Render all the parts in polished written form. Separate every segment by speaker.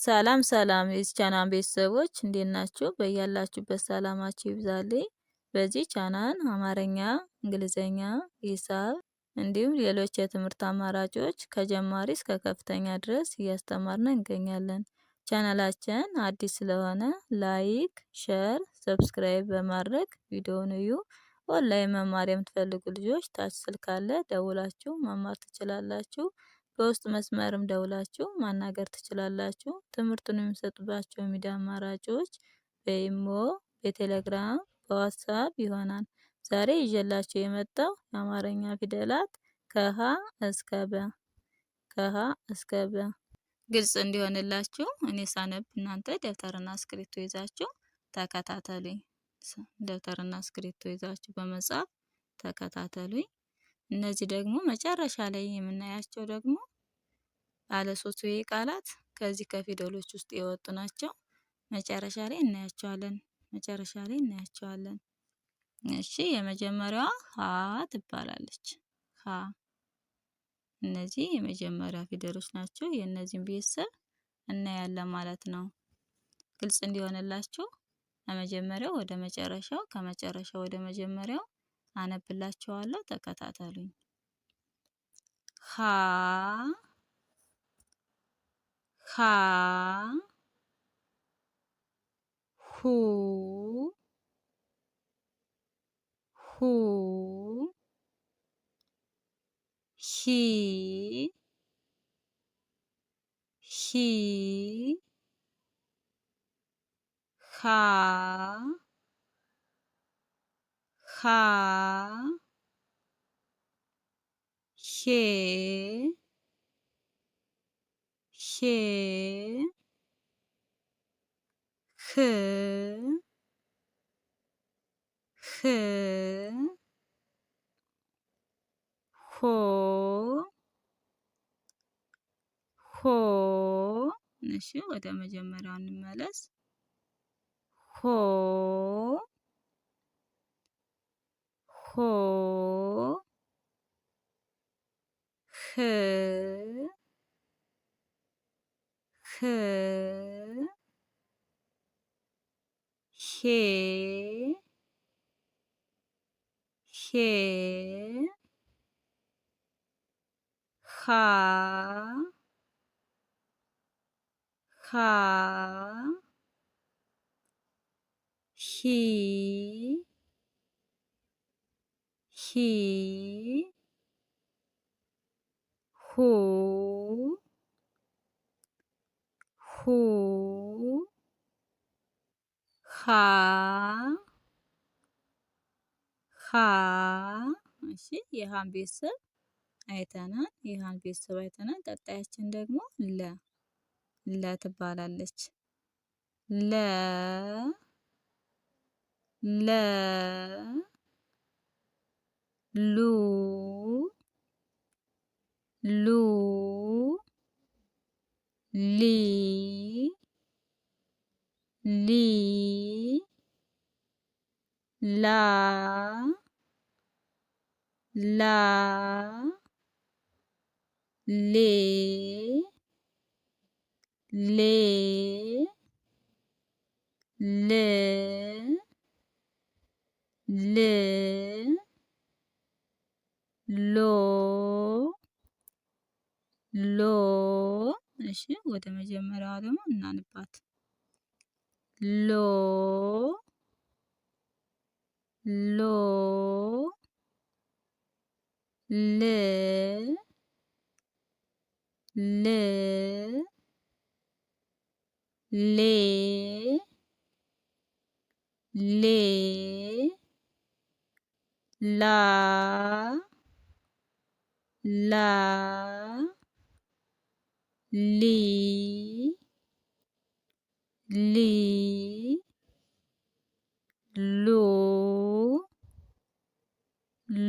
Speaker 1: ሰላም ሰላም የዚህ ቻናል ቤተሰቦች እንዴት ናችሁ? በያላችሁበት ሰላማችሁ ይብዛልኝ። በዚህ ቻናል አማርኛ፣ እንግሊዘኛ፣ ሂሳብ እንዲሁም ሌሎች የትምህርት አማራጮች ከጀማሪ እስከ ከፍተኛ ድረስ እያስተማርን እንገኛለን። ቻናላችን አዲስ ስለሆነ ላይክ፣ ሼር፣ ሰብስክራይብ በማድረግ ቪዲዮውን እዩ። ኦንላይን መማር የምትፈልጉ ልጆች ታች ስልክ አለ፣ ደውላችሁ መማር ትችላላችሁ። በውስጥ መስመርም ደውላችሁ ማናገር ትችላላችሁ። ትምህርቱን የሚሰጡባቸው የሚዲያ አማራጮች በኢሞ፣ በቴሌግራም፣ በዋትስአፕ ይሆናል። ዛሬ ይዤላችሁ የመጣው የአማርኛ ፊደላት ከሀ እስከ በ ግልጽ እንዲሆንላችሁ እኔ ሳነብ እናንተ ደብተርና እስክሪብቶ ይዛችሁ ተከታተሉኝ። ደብተርና እስክሪብቶ ይዛችሁ በመጻፍ ተከታተሉኝ። እነዚህ ደግሞ መጨረሻ ላይ የምናያቸው ደግሞ ባለ ሶስት ሆሄ ቃላት ከዚህ ከፊደሎች ውስጥ የወጡ ናቸው። መጨረሻ ላይ እናያቸዋለን። እሺ የመጀመሪያዋ ሀ ትባላለች። ሀ እነዚህ የመጀመሪያ ፊደሎች ናቸው። የእነዚህን ቤተሰብ እናያለን ማለት ነው። ግልጽ እንዲሆንላችሁ ከመጀመሪያው ወደ መጨረሻው ከመጨረሻው ወደ መጀመሪያው አነብላችኋለሁ። ተከታተሉኝ። ሀ ሁ ሂ ሃ ሄ ሆ እሺ ወደ መጀመሪያው እንመለስ። ሆ ሄ ሃ ሂ ሁ ሃ እሺ የሃን ቤተሰብ አይተናል። ቀጣያችን ደግሞ ለ ትባላለች። ሉ ሊ ላ ሌ ሎ እሺ ወደ መጀመሪያዋ ደግሞ እናንባት። ሎ ል ላ ሊ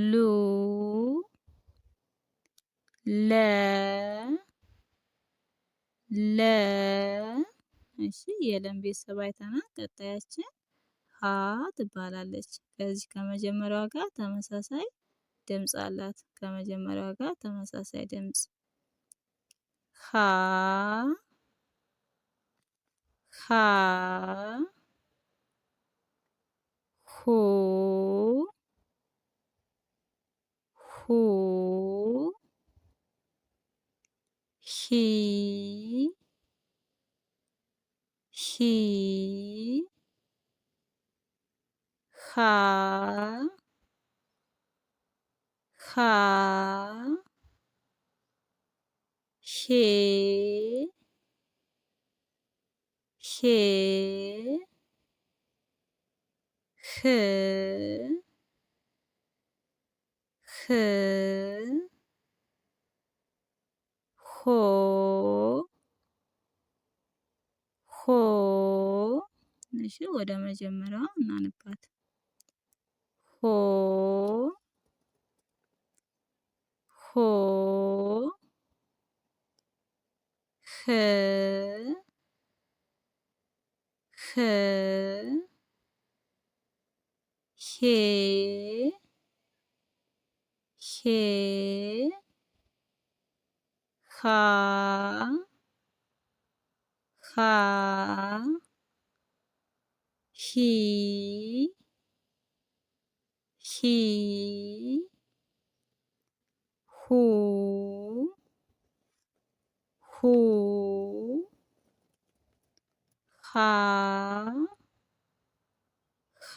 Speaker 1: ሉ ለ እሺ የለም ቤተሰብ አይተናል። ቀጣያችን ሀ ትባላለች። ከዚህ ከመጀመሪያዋ ጋር ተመሳሳይ ድምፅ አላት። ከመጀመሪያዋ ጋር ተመሳሳይ ድምፅ ሀ ሃ ሁ ሁ ሂ ሂ ሃ ሃ ሄ ሄ ህ ህ ሆ ሆ። እሺ ወደ መጀመሪያዋ እናንባት። ሆ ሆ ህ ህ ሄ ሄ ሃ ሃ ሂ ሂ ሁ ሁ ሃ ሃ።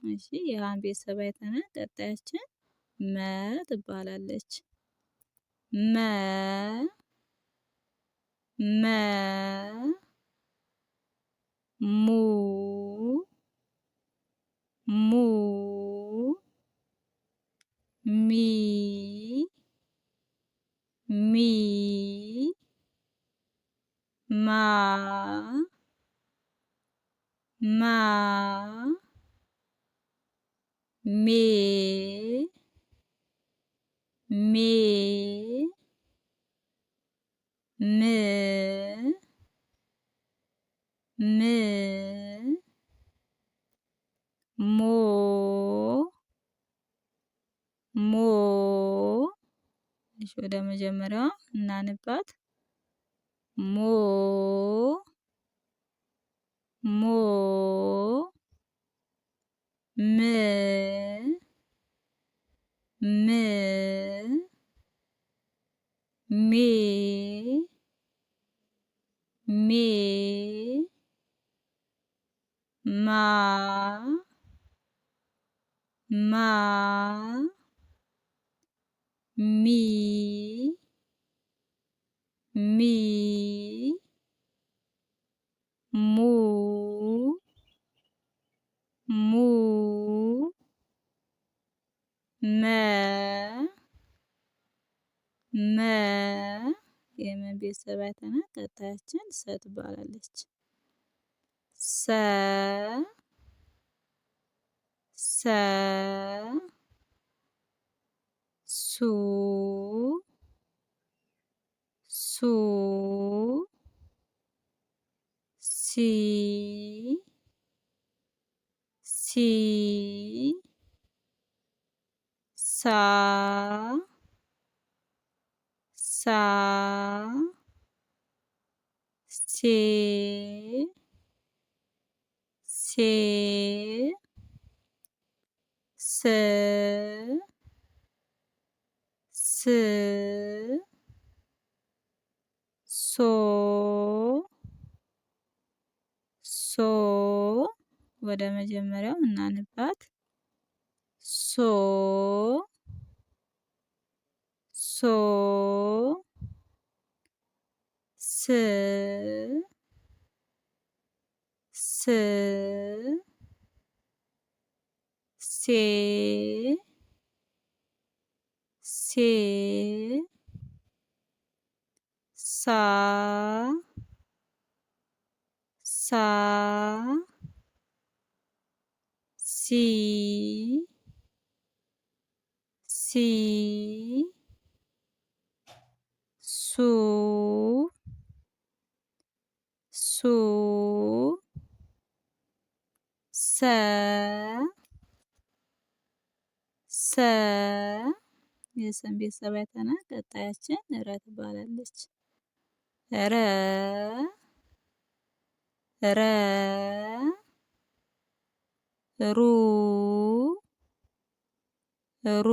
Speaker 1: እሺ የሃን ቤተሰብ አይተናል። ቀጣያችን መ ትባላለች። መ መ ሙ ሙ ሚ ሚ ማ ማ ሜ ሜ ም ም ሞ ሞ። እሺ ወደ መጀመሪያዋ እናንባት። ሞ ሞ ም ም ሜ ሜ ማ ማ ሚ ሚ ሙ ሙ መ መ። የመ ቤተሰብ አይተናል። ቀጣያችን ሰ ትባላለች። ሰ ሰ ሱ ሱ ሲ ሲ ሳ ሳ ሴ ሴ ስ ስ ሶ ሶ። ወደ መጀመሪያው እናንባት። ሶ ሶ ስ ስ ሴ ሴ ሳ ሳ ሲ ሲ ሱ ሱ ሰ ሰ። የሰን ቤተሰብ አይተናል። ቀጣያችን ረ ትባላለች። ረ ረ ሩ ሩ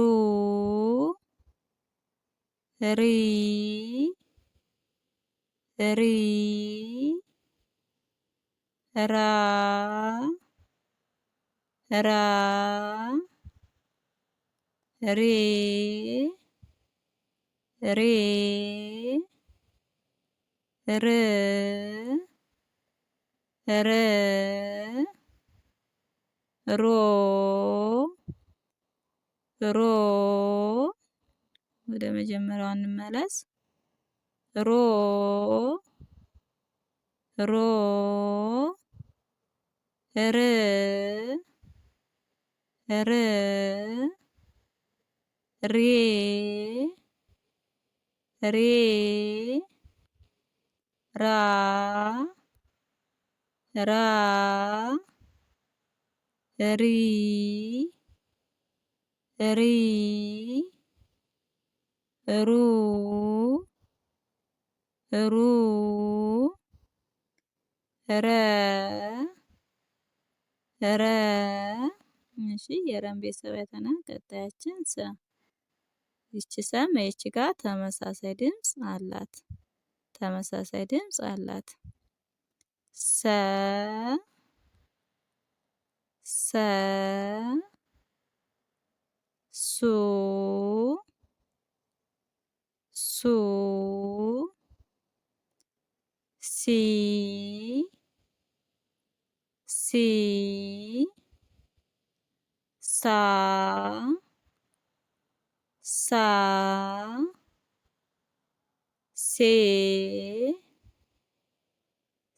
Speaker 1: ሪ ሪ ራ ራ ሬ ሬ ር ረ ሮ ሮ ወደ መጀመሪያው እንመለስ። ሮ ሮ ር ር ሬ ሬ ራ ራ ሪ ሪ ሩ ሩ ረ ረ እሺ የረን ቤተሰብ አይተናል። ቀጣያችን ሰ። ይቺ ሰም ይቺ ጋር ተመሳሳይ ድምፅ አላት። ተመሳሳይ ድምፅ አላት። ሰ ሰ ሱ ሱ ሲ ሲ ሳ ሳ ሴ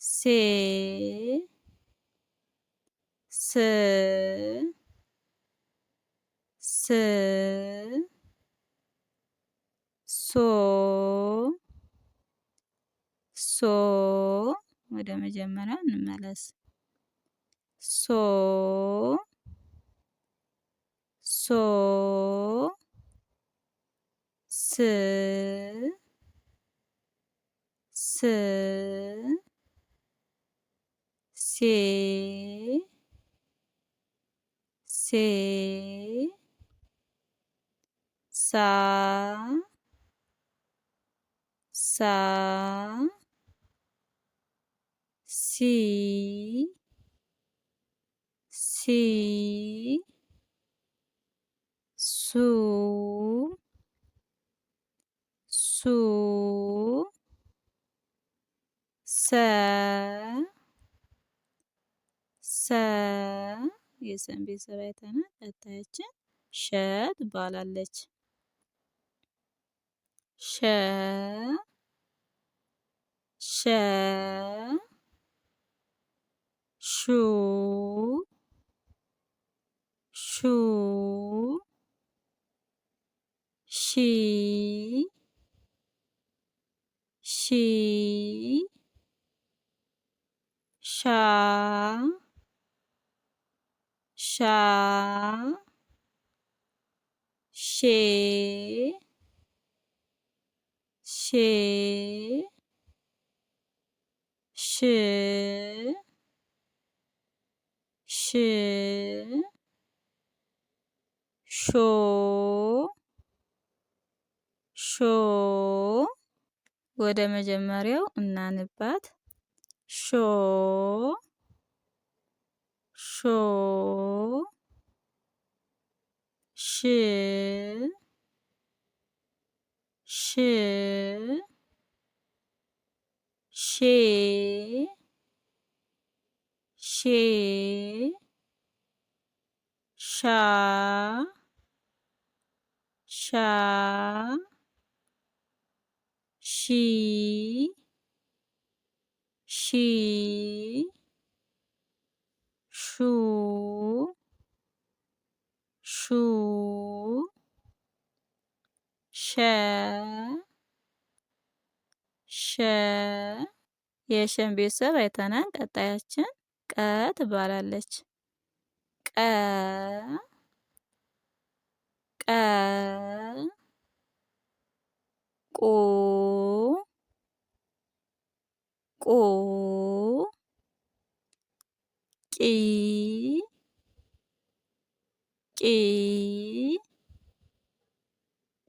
Speaker 1: ሴ ስ ስ ሶ ሶ ወደ መጀመሪያ እንመለስ። ሶ ሶ ስ ስ ሴ ሴ ሳ ሳ ሲ ሲ ሱ ሱ ሰ ሰ የሰን ቤተሰብ አይተናል። ቀጣያችን ሸ ትባላለች። ሸ ሸ ሹ ሹ ሺ ሺ ሻ ሻ ሼ ሼ ሽ ሽ ሾ ሾ ወደ መጀመሪያው እናንባት። ሾ ሾ ሽ ሽ ሼ ሼ ሻ ሻ ሺ ሺ ሹ ሹ ሸ ሸ የሸን ቤተሰብ አይተናል። ቀጣያችን ቀ ትባላለች። ቀ ቀ ቁ ቁ ቂ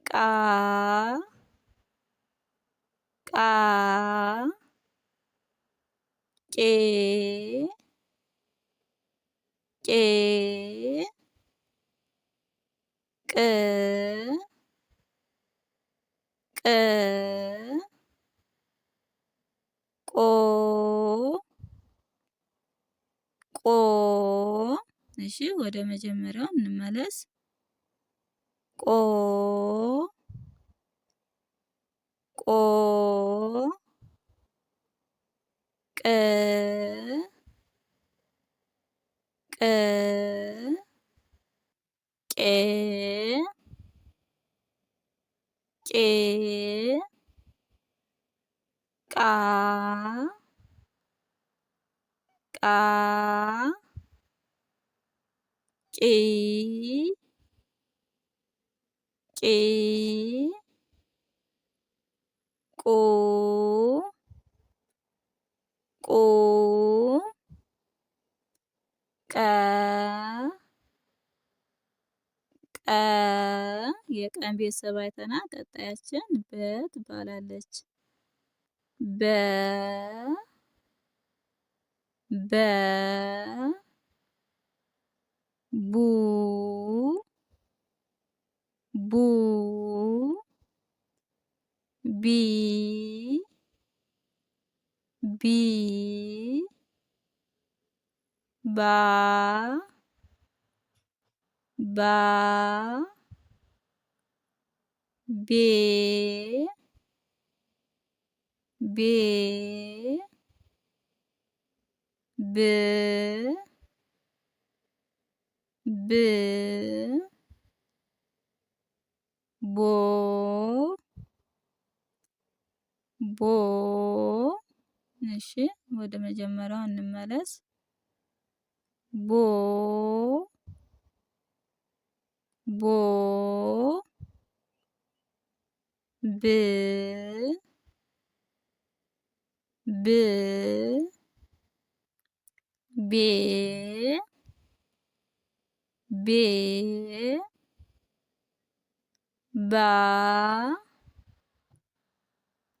Speaker 1: ቃ ቄ ቅ ቆ እሺ ወደ መጀመሪያው እንመለስ። ቆ ቅ ቄ ቃ ቂ ቁ ቀ የቀን ቤተሰብ አይተናል። ቀጣያችን በ ትባላለች። በ ቡ ቢ ባ ቤ ብ ቦ እሺ ወደ መጀመሪያው እንመለስ። ቦ ብ ቤ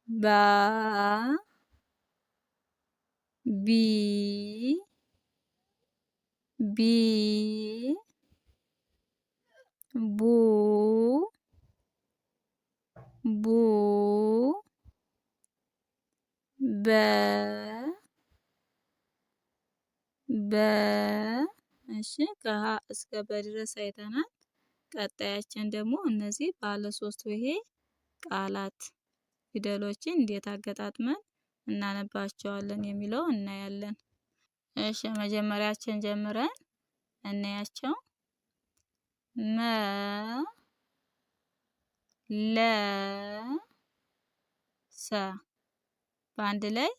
Speaker 1: ባ ቢ ቡ በ እሺ ከሀ እስከ በ ድረስ አይተናል። ቀጣያችን ደግሞ እነዚህ ባለ 3 ሆሄ ቃላት ፊደሎችን እንዴት አገጣጥመን እናነባቸዋለን የሚለው እናያለን። እሺ መጀመሪያችን ጀምረን እናያቸው። መ ለ ሰ በአንድ ላይ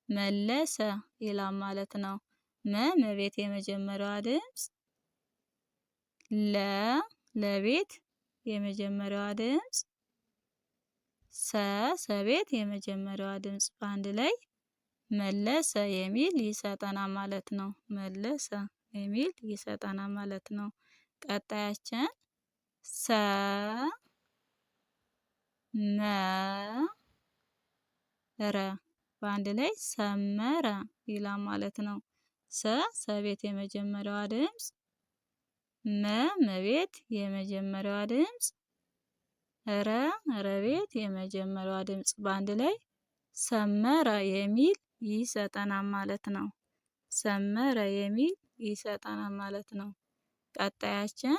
Speaker 1: መለሰ ይላል ማለት ነው። መቤት የመጀመሪያዋ ድምጽ፣ ለቤት የመጀመሪያዋ ድምጽ፣ ሰቤት የመጀመሪያዋ ድምጽ በአንድ ላይ መለሰ የሚል ይሰጠናል ማለት ነው። መለሰ የሚል ይሰጠናል ማለት ነው። ቀጣያችን ሰመረ በአንድ ላይ ሰመረ ይላል ማለት ነው። ሰቤት የመጀመሪያዋ ድምጽ፣ መቤት የመጀመሪያዋ ድምጽ፣ ረቤት የመጀመሪያዋ ድምጽ በአንድ ላይ ሰመረ የሚል ይሰጠናል ማለት ነው። ሰመረ የሚል ይሰጠናል ማለት ነው። ቀጣያችን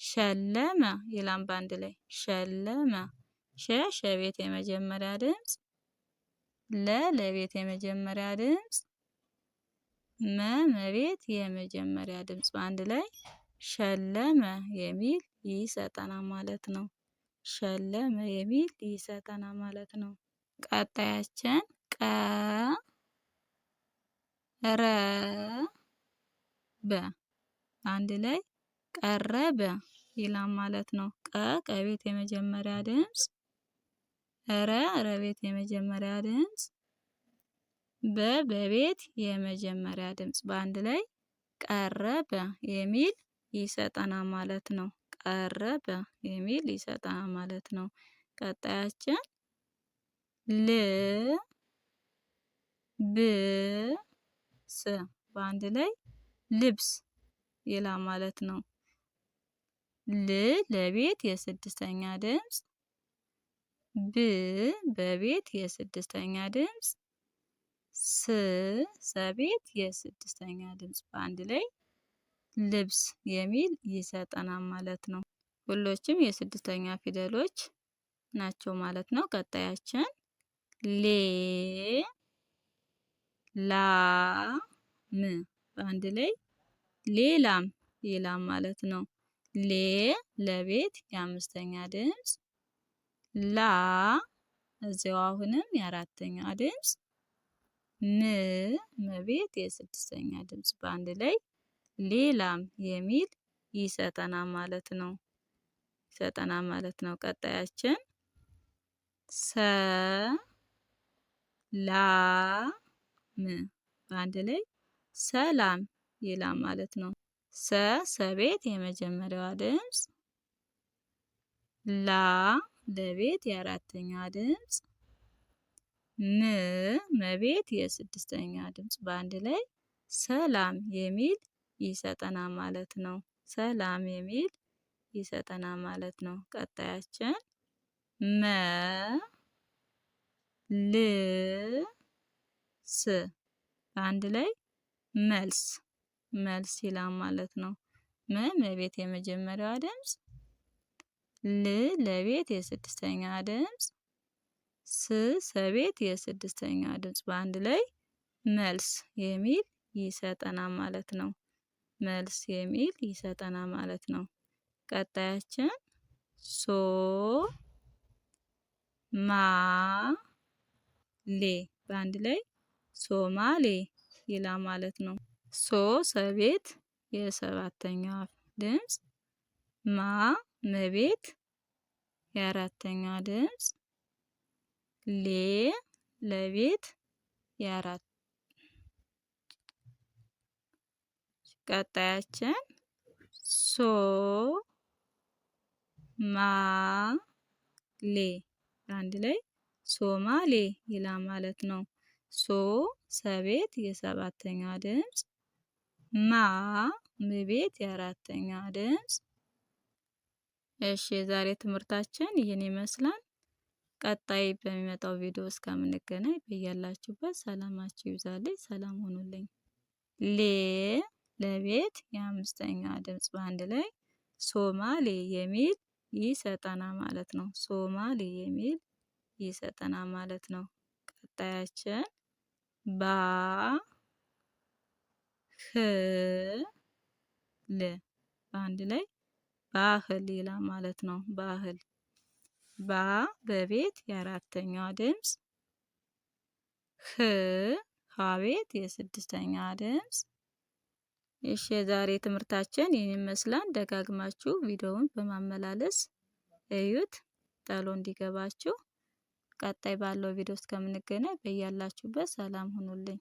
Speaker 1: ሸለመ ይላል በአንድ ላይ ሸለመ። ሸቤት የመጀመሪያ ድምጽ፣ ለቤት የመጀመሪያ ድምጽ፣ መቤት የመጀመሪያ ድምጽ በአንድ ላይ ሸለመ የሚል ይሰጠናል ማለት ነው። ሸለመ የሚል ይሰጠናል ማለት ነው። ቀጣያችን ቀረበ አንድ ላይ ቀረበ ይላል ማለት ነው። ቀቤት የመጀመሪያ ድምጽ፣ ረቤት የመጀመሪያ ድምፅ፣ በቤት የመጀመሪያ ድምፅ በአንድ ላይ ቀረበ የሚል ይሰጠናል ማለት ነው። ቀረበ የሚል ይሰጠናል ማለት ነው። ቀጣያችን ልብስ በአንድ ላይ ልብስ ይላል ማለት ነው። ለቤት የስድስተኛ ድምፅ፣ በቤት የስድስተኛ ድምፅ፣ ሰቤት የስድስተኛ ድምፅ በአንድ ላይ ልብስ የሚል ይሰጠናል ማለት ነው። ሁሎችም የስድስተኛ ፊደሎች ናቸው ማለት ነው። ቀጣያችን ላም በአንድ ላይ ሌላም ይላል ማለት ነው። ለቤት የአምስተኛ ድምፅ፣ እዚያው አሁንም የአራተኛ ድምፅ፣ መቤት የስድስተኛ ድምፅ በአንድ ላይ ሌላም የሚል ይሰጠናል ማለት ነው። ቀጣያችን ሰላም በአንድ ላይ ሰላም ይላል ማለት ነው። ሰቤት የመጀመሪያዋ ድምፅ፣ ለቤት የአራተኛ ድምፅ፣ መቤት የስድስተኛ ድምፅ በአንድ ላይ ሰላም የሚል ይሰጠናል ማለት ነው። ሰላም የሚል ይሰጠናል ማለት ነው። ቀጣያችን መልስ በአንድ ላይ መልስ ይላል ማለት ነው። መቤት የመጀመሪያዋ ድምፅ፣ ለቤት የስድስተኛ ድምፅ፣ ሰቤት የስድስተኛ ድምፅ በአንድ ላይ መልስ የሚል ይሰጠናል ማለት ነው። መልስ የሚል ይሰጠናል ማለት ነው። ቀጣያችን ሶማሌ በአንድ ላይ ሶማሌ ይላል ማለት ነው። ሰቤት የሰባተኛ ድምፅ፣ መቤት የአራተኛ ድምፅ፣ ለቤት የአራት ቀጣያችን ሶማሌ በአንድ ላይ ሶማሌ ይላል ማለት ነው። ሰቤት የሰባተኛ ድምፅ፣ መቤት የአራተኛ ድምፅ። እሺ የዛሬ ትምህርታችን ይህን ይመስላል። ቀጣይ በሚመጣው ቪዲዮ እስከምንገናኝ በያላችሁበት ሰላማችሁ ይብዛልኝ። ሰላም ሁኑልኝ። ለቤት የአምስተኛ ድምፅ በአንድ ላይ ሶማሌ የሚል ይሰጠናል ማለት ነው። ሶማሌ የሚል ይሰጠናል ማለት ነው። ቀጣያችን በአንድ ላይ ባህል ይላል ማለት ነው። ባህል በቤት የአራተኛዋ ድምፅ፣ ቤት የስድስተኛ ድምፅ። እሺ የዛሬ ትምህርታችን ይህን ይመስላል። ደጋግማችሁ ቪዲዮውን በማመላለስ እዩት ቶሎ እንዲገባችሁ። ቀጣይ ባለው ቪዲዮ እስከምንገናኝ በያላችሁበት ሰላም ሁኑልኝ።